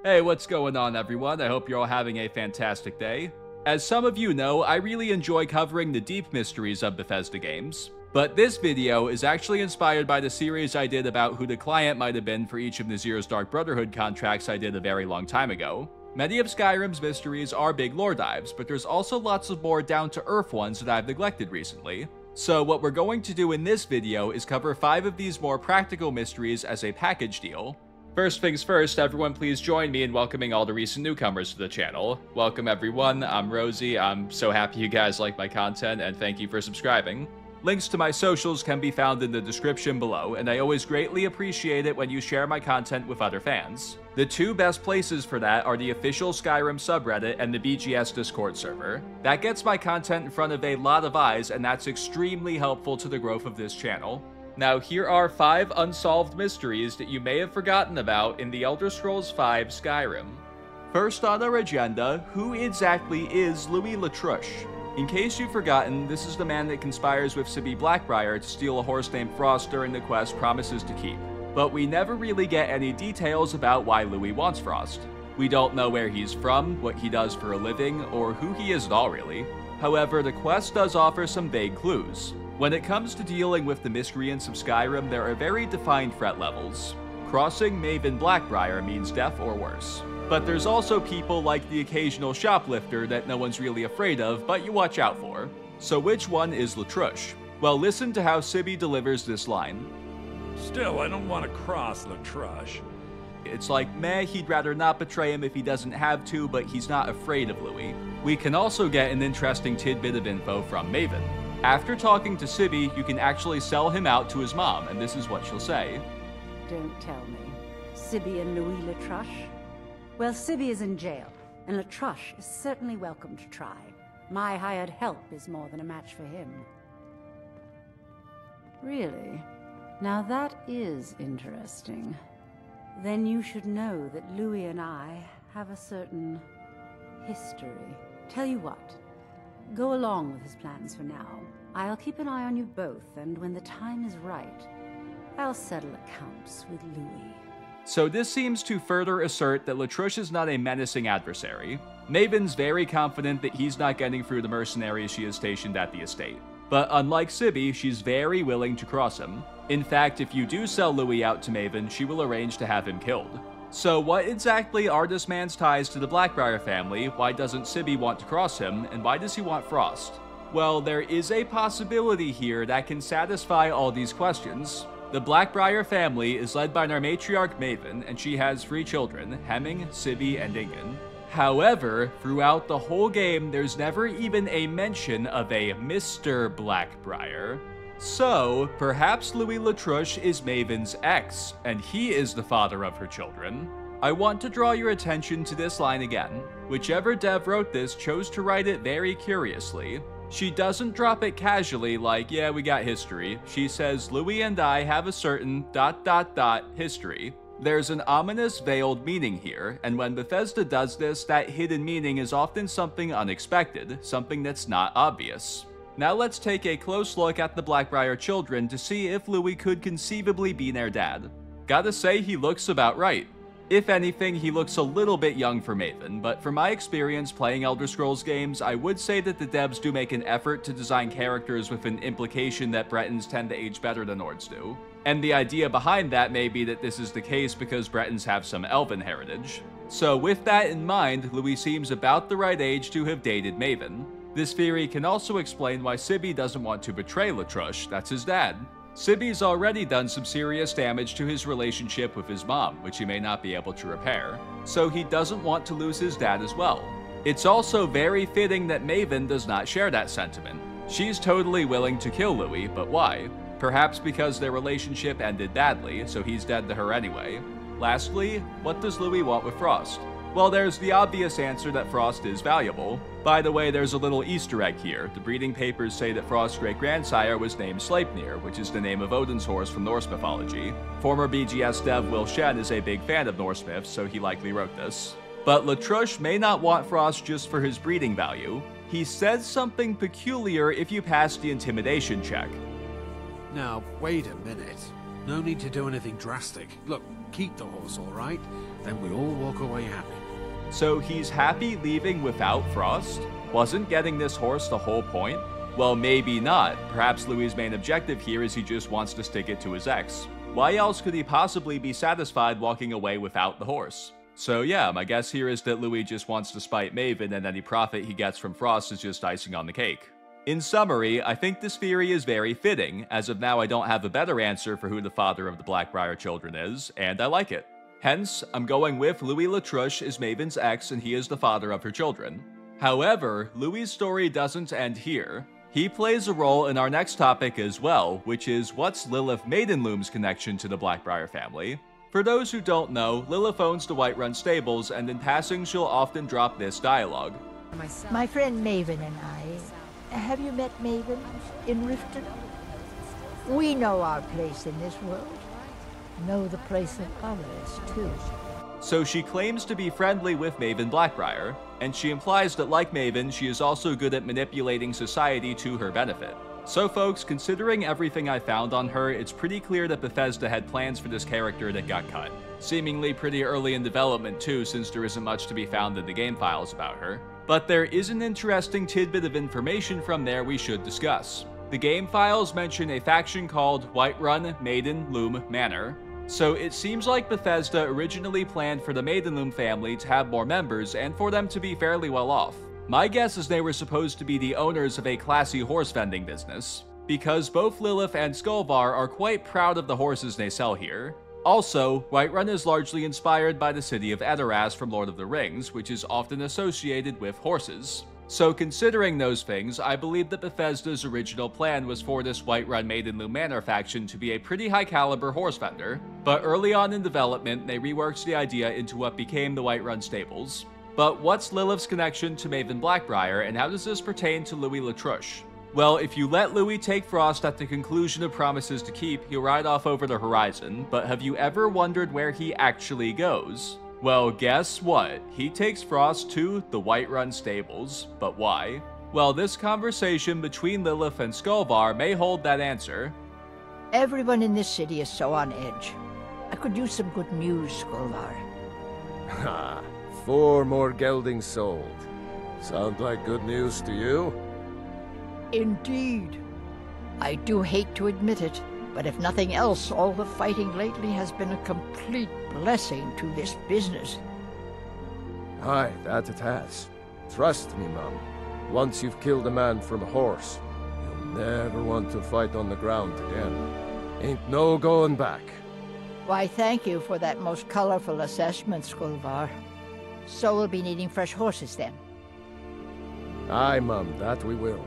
Hey, what's going on everyone? I hope you're all having a fantastic day. As some of you know, I really enjoy covering the deep mysteries of Bethesda games. But this video is actually inspired by the series I did about who the client might have been for each of Nazir's Dark Brotherhood contracts I did a very long time ago. Many of Skyrim's mysteries are big lore dives, but there's also lots of more down-to-earth ones that I've neglected recently. So what we're going to do in this video is cover 5 of these more practical mysteries as a package deal. First things first, everyone please join me in welcoming all the recent newcomers to the channel. Welcome everyone, I'm Rosie, I'm so happy you guys like my content, and thank you for subscribing. Links to my socials can be found in the description below, and I always greatly appreciate it when you share my content with other fans. The 2 best places for that are the official Skyrim subreddit and the BGS Discord server. That gets my content in front of a lot of eyes, and that's extremely helpful to the growth of this channel. Now here are 5 unsolved mysteries that you may have forgotten about in the Elder Scrolls V Skyrim. First on our agenda, who exactly is Louis Letrush? In case you've forgotten, this is the man that conspires with Sibby Black-Briar to steal a horse named Frost during the quest Promises to Keep. But we never really get any details about why Louis wants Frost. We don't know where he's from, what he does for a living, or who he is at all really. However, the quest does offer some vague clues. When it comes to dealing with the miscreants of Skyrim, there are very defined threat levels. Crossing Maven Black-Briar means death or worse. But there's also people like the occasional shoplifter that no one's really afraid of, but you watch out for. So which one is Letrush? Well, listen to how Sibby delivers this line. Still, I don't want to cross Letrush. It's like, meh, he'd rather not betray him if he doesn't have to, but he's not afraid of Louis. We can also get an interesting tidbit of info from Maven. After talking to Sibby, you can actually sell him out to his mom, and this is what she'll say. Don't tell me. Sibby and Louis Letrush? Well, Sibby is in jail, and Letrush is certainly welcome to try. My hired help is more than a match for him. Really? Now that is interesting. Then you should know that Louis and I have a certain history. Tell you what, go along with his plans for now. I'll keep an eye on you both, and when the time is right, I'll settle accounts with Louis. So this seems to further assert that Letrush is not a menacing adversary. Maven's very confident that he's not getting through the mercenaries she has stationed at the estate. But unlike Sibby, she's very willing to cross him. In fact, if you do sell Louis out to Maven, she will arrange to have him killed. So what exactly are this man's ties to the Black-Briar family, why doesn't Sibby want to cross him, and why does he want Frost? Well, there is a possibility here that can satisfy all these questions. The Black-Briar family is led by their matriarch Maven, and she has 3 children, Hemming, Sibby, and Ingen. However, throughout the whole game, there's never even a mention of a Mr. Black-Briar. So, perhaps Louis Letrush is Maven's ex, and he is the father of her children. I want to draw your attention to this line again. Whichever dev wrote this chose to write it very curiously. She doesn't drop it casually like, yeah, we got history. She says, Louis and I have a certain ... history. There's an ominous veiled meaning here, and when Bethesda does this, that hidden meaning is often something unexpected, something that's not obvious. Now let's take a close look at the Black-Briar children to see if Louis could conceivably be their dad. Gotta say, he looks about right. If anything, he looks a little bit young for Maven, but from my experience playing Elder Scrolls games, I would say that the devs do make an effort to design characters with an implication that Bretons tend to age better than Nords do. And the idea behind that may be that this is the case because Bretons have some elven heritage. So with that in mind, Louis seems about the right age to have dated Maven. This theory can also explain why Sibby doesn't want to betray Letrush, that's his dad. Sibby's already done some serious damage to his relationship with his mom, which he may not be able to repair, so he doesn't want to lose his dad as well. It's also very fitting that Maven does not share that sentiment. She's totally willing to kill Louis, but why? Perhaps because their relationship ended badly, so he's dead to her anyway. Lastly, what does Louis want with Frost? Well, there's the obvious answer that Frost is valuable. By the way, there's a little Easter egg here. The breeding papers say that Frost's great-grandsire was named Sleipnir, which is the name of Odin's horse from Norse mythology. Former BGS dev Will Shen is a big fan of Norse myths, so he likely wrote this. But Letrush may not want Frost just for his breeding value. He says something peculiar if you pass the intimidation check. Now, wait a minute. No need to do anything drastic. Look, keep the horse, all right? then we all walk away happy. So he's happy leaving without Frost? Wasn't getting this horse the whole point? Well, maybe not. Perhaps Louis' main objective here is he just wants to stick it to his ex. Why else could he possibly be satisfied walking away without the horse? So yeah, my guess here is that Louis just wants to spite Maven, and any profit he gets from Frost is just icing on the cake. In summary, I think this theory is very fitting. As of now, I don't have a better answer for who the father of the Black-Briar children is, and I like it. Hence, I'm going with Louis Letrush is Maven's ex and he is the father of her children. However, Louis' story doesn't end here. He plays a role in our next topic as well, which is what's Lillith Maiden-Loom's connection to the Black-Briar family? For those who don't know, Lillith owns the Whiterun stables, and in passing she'll often drop this dialogue. My friend Maven and I, have you met Maven in Riften? We know our place in this world. Know the place of others, too. So she claims to be friendly with Maven Black-Briar, and she implies that like Maven, she is also good at manipulating society to her benefit. So folks, considering everything I found on her, it's pretty clear that Bethesda had plans for this character that got cut. Seemingly pretty early in development too, since there isn't much to be found in the game files about her. But there is an interesting tidbit of information from there we should discuss. The game files mention a faction called Whiterun Maiden-Loom Manor. So it seems like Bethesda originally planned for the Maiden-Loom family to have more members and for them to be fairly well off. My guess is they were supposed to be the owners of a classy horse vending business, because both Lillith and Skolvar are quite proud of the horses they sell here. Also, Whiterun is largely inspired by the city of Edoras from Lord of the Rings, which is often associated with horses. So considering those things, I believe that Bethesda's original plan was for this Whiterun Maiden-Loom Manor faction to be a pretty high-caliber horse vendor, but early on in development, they reworked the idea into what became the Whiterun stables. But what's Lilith's connection to Maven Black-Briar, and how does this pertain to Louis Letrush? Well, if you let Louis take Frost at the conclusion of Promises to Keep, he'll ride off over the horizon, but have you ever wondered where he actually goes? Well, guess what? He takes Frost to the Whiterun stables. But why? Well, this conversation between Lillith and Skolvar may hold that answer. Everyone in this city is so on edge. I could use some good news, Skolvar. Ha! 4 more geldings sold. Sound like good news to you? Indeed. I do hate to admit it, but if nothing else, all the fighting lately has been a complete blessing to this business. Aye, that it has. Trust me, Mum. Once you've killed a man from a horse, you'll never want to fight on the ground again. Ain't no going back. Why, thank you for that most colorful assessment, Skolvar. So we'll be needing fresh horses then. Aye, Mum, that we will.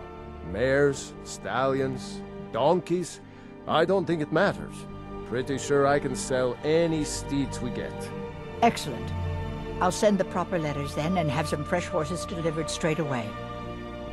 Mares, stallions, donkeys. I don't think it matters. Pretty sure I can sell any steeds we get. Excellent. I'll send the proper letters then and have some fresh horses delivered straight away.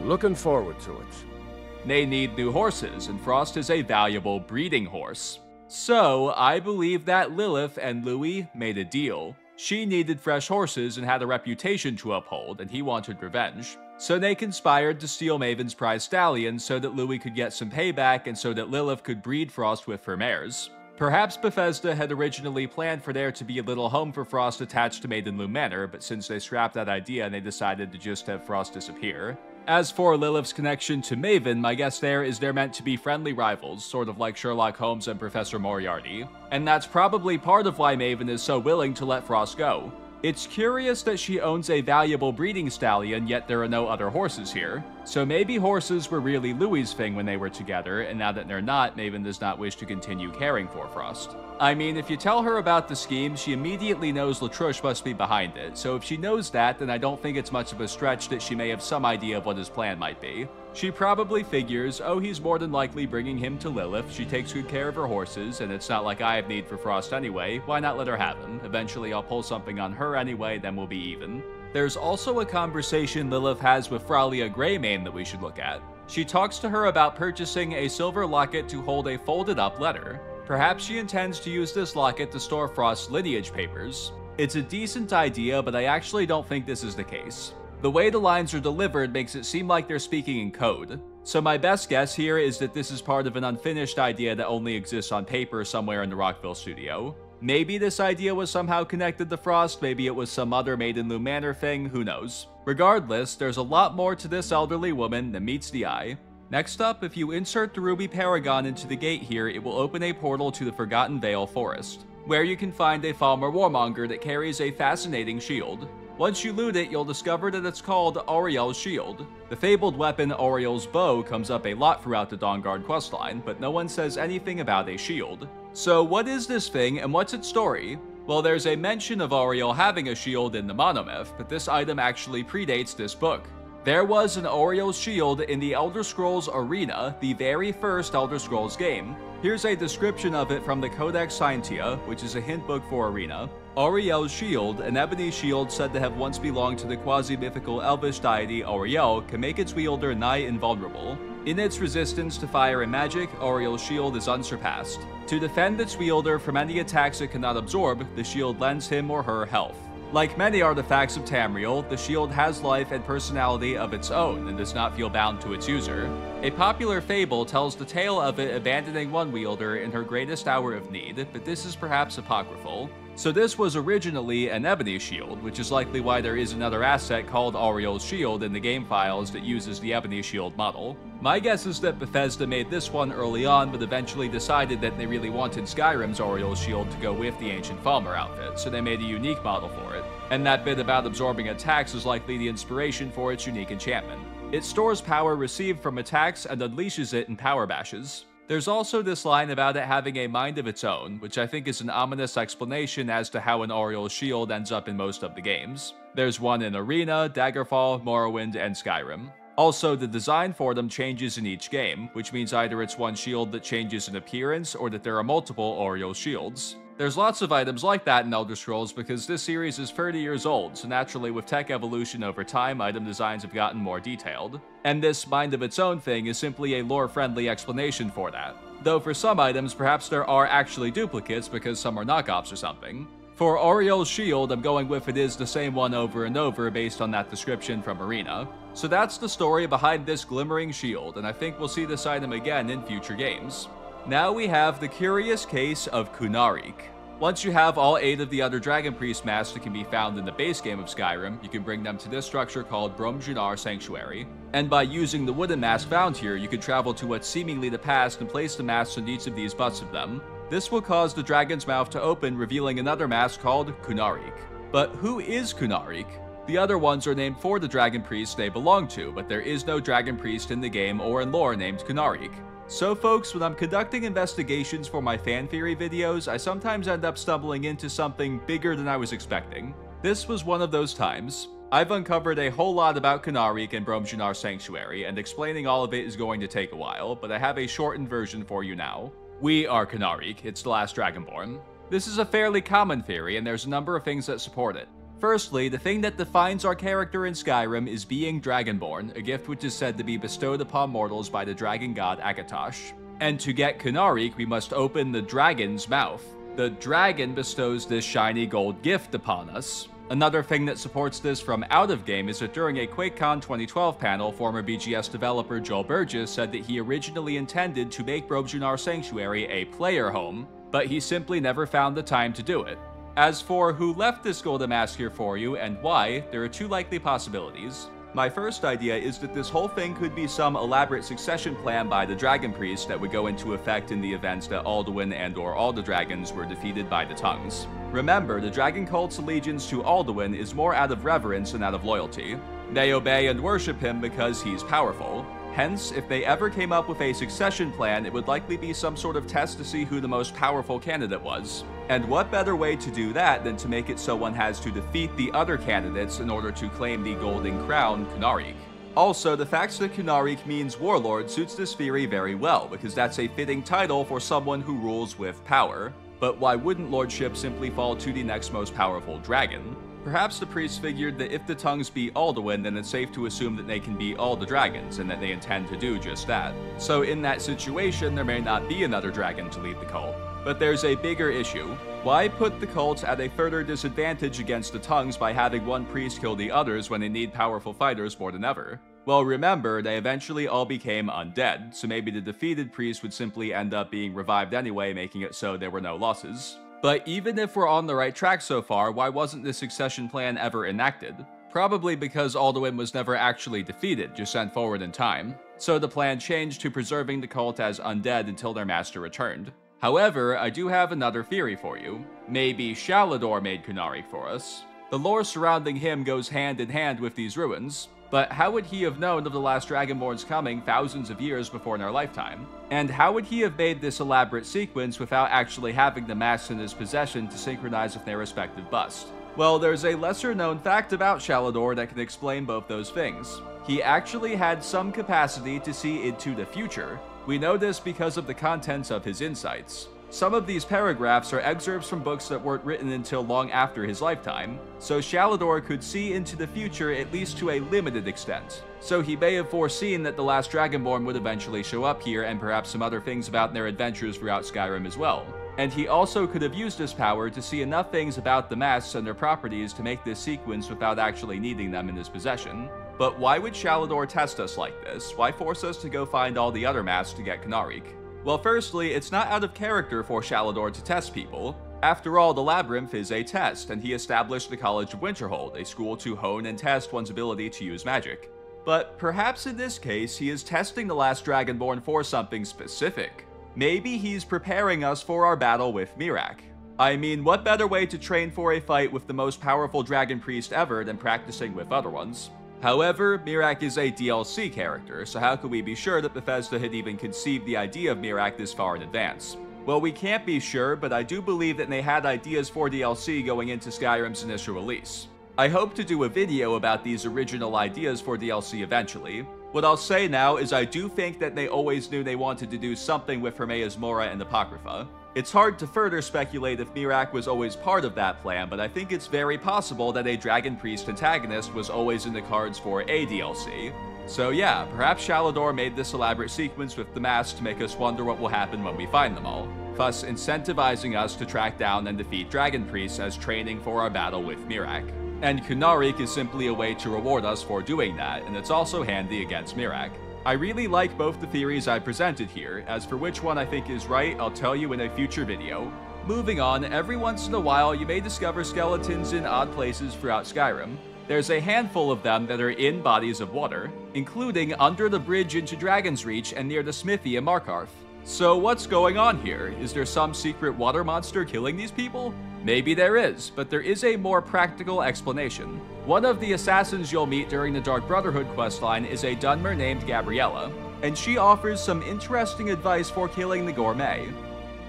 Looking forward to it. They need new horses, and Frost is a valuable breeding horse. So, I believe that Lillith and Louis made a deal. She needed fresh horses and had a reputation to uphold, and he wanted revenge. So they conspired to steal Maven's prize stallion so that Louis could get some payback and so that Lillith could breed Frost with her mares. Perhaps Bethesda had originally planned for there to be a little home for Frost attached to Maiden-Loom Manor, but since they scrapped that idea, they decided to just have Frost disappear. As for Lilith's connection to Maven, my guess there is they're meant to be friendly rivals, sort of like Sherlock Holmes and Professor Moriarty. And that's probably part of why Maven is so willing to let Frost go. It's curious that she owns a valuable breeding stallion, yet there are no other horses here. So maybe horses were really Louis' thing when they were together, and now that they're not, Maven does not wish to continue caring for Frost. I mean, if you tell her about the scheme, she immediately knows Letrush must be behind it, so if she knows that, then I don't think it's much of a stretch that she may have some idea of what his plan might be. She probably figures, oh, he's more than likely bringing him to Lillith, she takes good care of her horses, and it's not like I have need for Frost anyway, why not let her have him? Eventually I'll pull something on her anyway, then we'll be even. There's also a conversation Lillith has with Fralia Greymane that we should look at. She talks to her about purchasing a silver locket to hold a folded up letter. Perhaps she intends to use this locket to store Frost's lineage papers. It's a decent idea, but I actually don't think this is the case. The way the lines are delivered makes it seem like they're speaking in code. So my best guess here is that this is part of an unfinished idea that only exists on paper somewhere in the Rockville studio. Maybe this idea was somehow connected to Frost, maybe it was some other Maiden-Loom Manor thing, who knows. Regardless, there's a lot more to this elderly woman than meets the eye. Next up, if you insert the Ruby Paragon into the gate here, it will open a portal to the Forgotten Vale Forest, where you can find a Falmer Warmonger that carries a fascinating shield. Once you loot it, you'll discover that it's called Auriel's Shield. The fabled weapon Auriel's Bow comes up a lot throughout the Dawnguard questline, but no one says anything about a shield. So what is this thing and what's its story? Well, there's a mention of Auriel having a shield in the monomyth, but this item actually predates this book. There was an Auriel's Shield in the Elder Scrolls Arena, the very first Elder Scrolls game. Here's a description of it from the Codex Scientia, which is a hint book for Arena. Auriel's Shield, an ebony shield said to have once belonged to the quasi-mythical elvish deity Auriel, can make its wielder nigh invulnerable. In its resistance to fire and magic, Auriel's Shield is unsurpassed. To defend its wielder from any attacks it cannot absorb, the shield lends him or her health. Like many artifacts of Tamriel, the shield has life and personality of its own and does not feel bound to its user. A popular fable tells the tale of it abandoning one wielder in her greatest hour of need, but this is perhaps apocryphal. So this was originally an ebony shield, which is likely why there is another asset called Auriel's Shield in the game files that uses the ebony shield model. My guess is that Bethesda made this one early on, but eventually decided that they really wanted Skyrim's Auriel's Shield to go with the ancient Falmer outfit, so they made a unique model for it. And that bit about absorbing attacks is likely the inspiration for its unique enchantment. It stores power received from attacks and unleashes it in power bashes. There's also this line about it having a mind of its own, which I think is an ominous explanation as to how an Auriel's Shield ends up in most of the games. There's one in Arena, Daggerfall, Morrowind, and Skyrim. Also, the design for them changes in each game, which means either it's one shield that changes in appearance or that there are multiple Auriel's Shields. There's lots of items like that in Elder Scrolls because this series is 30 years old, so naturally with tech evolution over time, item designs have gotten more detailed. And this mind of its own thing is simply a lore-friendly explanation for that. Though for some items, perhaps there are actually duplicates because some are knockoffs or something. For Auriel's Shield, I'm going with it is the same one over and over based on that description from Arena. So that's the story behind this glimmering shield, and I think we'll see this item again in future games. Now we have the curious case of Konahrik. Once you have all 8 of the other Dragon Priest masks that can be found in the base game of Skyrim, you can bring them to this structure called Bromjunar Sanctuary. And by using the wooden mask found here, you can travel to what's seemingly the past and place the masks on each of these butts of them. This will cause the dragon's mouth to open, revealing another mask called Konahrik. But who is Konahrik? The other ones are named for the Dragon Priest they belong to, but there is no Dragon Priest in the game or in lore named Konahrik. So folks, when I'm conducting investigations for my fan theory videos, I sometimes end up stumbling into something bigger than I was expecting. This was one of those times. I've uncovered a whole lot about Konahrik and Bromjunar Sanctuary, and explaining all of it is going to take a while, but I have a shortened version for you now. We are Konahrik, it's the last Dragonborn. This is a fairly common theory, and there's a number of things that support it. Firstly, the thing that defines our character in Skyrim is being Dragonborn, a gift which is said to be bestowed upon mortals by the dragon god Akatosh. And to get Konahrik, we must open the dragon's mouth. The dragon bestows this shiny gold gift upon us. Another thing that supports this from out of game is that during a QuakeCon 2012 panel, former BGS developer Joel Burgess said that he originally intended to make Bromjunar Sanctuary a player home, but he simply never found the time to do it. As for who left this golden mask here for you and why, there are 2 likely possibilities. My first idea is that this whole thing could be some elaborate succession plan by the Dragon Priest that would go into effect in the event that Alduin and/or all the dragons were defeated by the Tongues. Remember, the dragon cult's allegiance to Alduin is more out of reverence than out of loyalty. They obey and worship him because he's powerful. Hence, if they ever came up with a succession plan, it would likely be some sort of test to see who the most powerful candidate was. And what better way to do that than to make it so one has to defeat the other candidates in order to claim the golden crown, Konahrik. Also, the fact that Konahrik means warlord suits this theory very well, because that's a fitting title for someone who rules with power. But why wouldn't lordship simply fall to the next most powerful dragon? Perhaps the priests figured that if the Tongues beat Alduin, then it's safe to assume that they can beat all the dragons, and that they intend to do just that. So in that situation, there may not be another dragon to lead the cult. But there's a bigger issue. Why put the cults at a further disadvantage against the Tongues by having one priest kill the others when they need powerful fighters more than ever? Well, remember, they eventually all became undead, so maybe the defeated priest would simply end up being revived anyway, making it so there were no losses. But even if we're on the right track so far, why wasn't this succession plan ever enacted? Probably because Alduin was never actually defeated, just sent forward in time. So the plan changed to preserving the cult as undead until their master returned. However, I do have another theory for you. Maybe Shalador made Konahrik for us. The lore surrounding him goes hand in hand with these ruins, but how would he have known of the last Dragonborn's coming thousands of years before in our lifetime? And how would he have made this elaborate sequence without actually having the masks in his possession to synchronize with their respective bust? Well, there's a lesser-known fact about Shalador that can explain both those things. He actually had some capacity to see into the future. We know this because of the contents of his insights. Some of these paragraphs are excerpts from books that weren't written until long after his lifetime, so Shalador could see into the future at least to a limited extent. So he may have foreseen that the last Dragonborn would eventually show up here and perhaps some other things about their adventures throughout Skyrim as well. And he also could have used this power to see enough things about the masks and their properties to make this sequence without actually needing them in his possession. But why would Shalador test us like this? Why force us to go find all the other masks to get Konahrik? Well, firstly, it's not out of character for Shalador to test people. After all, the Labyrinth is a test, and he established the College of Winterhold, a school to hone and test one's ability to use magic. But perhaps in this case, he is testing the last Dragonborn for something specific. Maybe he's preparing us for our battle with Miraak. I mean, what better way to train for a fight with the most powerful dragon priest ever than practicing with other ones? However, Miraak is a DLC character, so how could we be sure that Bethesda had even conceived the idea of Miraak this far in advance? Well, we can't be sure, but I do believe that they had ideas for DLC going into Skyrim's initial release. I hope to do a video about these original ideas for DLC eventually. What I'll say now is I do think that they always knew they wanted to do something with Hermaeus Mora and Apocrypha. It's hard to further speculate if Miraak was always part of that plan, but I think it's very possible that a Dragon Priest antagonist was always in the cards for a DLC. So yeah, perhaps Shalador made this elaborate sequence with the masks to make us wonder what will happen when we find them all, thus incentivizing us to track down and defeat Dragon Priests as training for our battle with Miraak. And Konahrik is simply a way to reward us for doing that, and it's also handy against Miraak. I really like both the theories I presented here. As for which one I think is right, I'll tell you in a future video. Moving on, every once in a while you may discover skeletons in odd places throughout Skyrim. There's a handful of them that are in bodies of water, including under the bridge into Dragon's Reach and near the smithy in Markarth. So what's going on here? Is there some secret water monster killing these people? Maybe there is, but there is a more practical explanation. One of the assassins you'll meet during the Dark Brotherhood questline is a Dunmer named Gabriella, and she offers some interesting advice for killing the gourmet.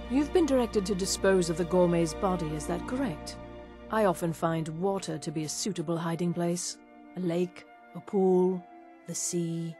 You've been directed to dispose of the gourmet's body, is that correct? I often find water to be a suitable hiding place. A lake, a pool, the sea.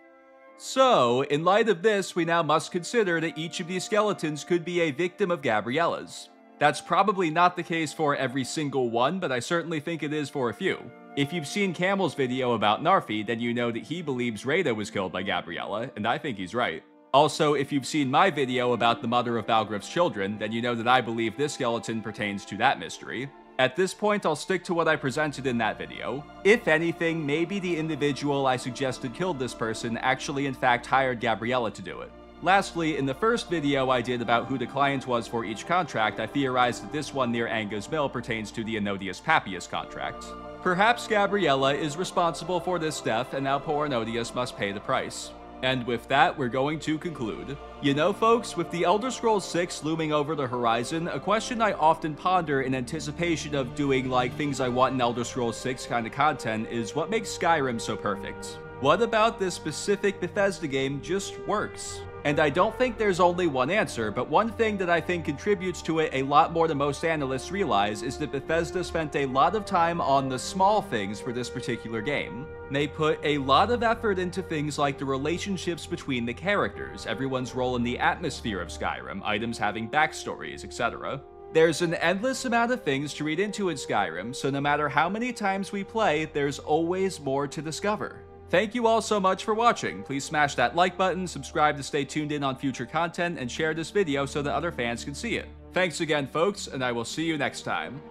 So, in light of this, we now must consider that each of these skeletons could be a victim of Gabriella's. That's probably not the case for every single one, but I certainly think it is for a few. If you've seen Camel's video about Narfi, then you know that he believes Rada was killed by Gabriella, and I think he's right. Also, if you've seen my video about the mother of Balgruuf's children, then you know that I believe this skeleton pertains to that mystery. At this point, I'll stick to what I presented in that video. If anything, maybe the individual I suggested killed this person actually in fact hired Gabriella to do it. Lastly, in the first video I did about who the client was for each contract, I theorized that this one near Anga's Mill pertains to the Enodius Papias contract. Perhaps Gabriella is responsible for this death, and now poor Enodius must pay the price. And with that, we're going to conclude. You know, folks, with the Elder Scrolls 6 looming over the horizon, a question I often ponder in anticipation of doing like things I want in Elder Scrolls 6 kind of content is what makes Skyrim so perfect? What about this specific Bethesda game just works? And I don't think there's only one answer, but one thing that I think contributes to it a lot more than most analysts realize is that Bethesda spent a lot of time on the small things for this particular game. They put a lot of effort into things like the relationships between the characters, everyone's role in the atmosphere of Skyrim, items having backstories, etc. There's an endless amount of things to read into in Skyrim, so no matter how many times we play, there's always more to discover. Thank you all so much for watching. Please smash that like button, subscribe to stay tuned in on future content, and share this video so that other fans can see it. Thanks again, folks, and I will see you next time.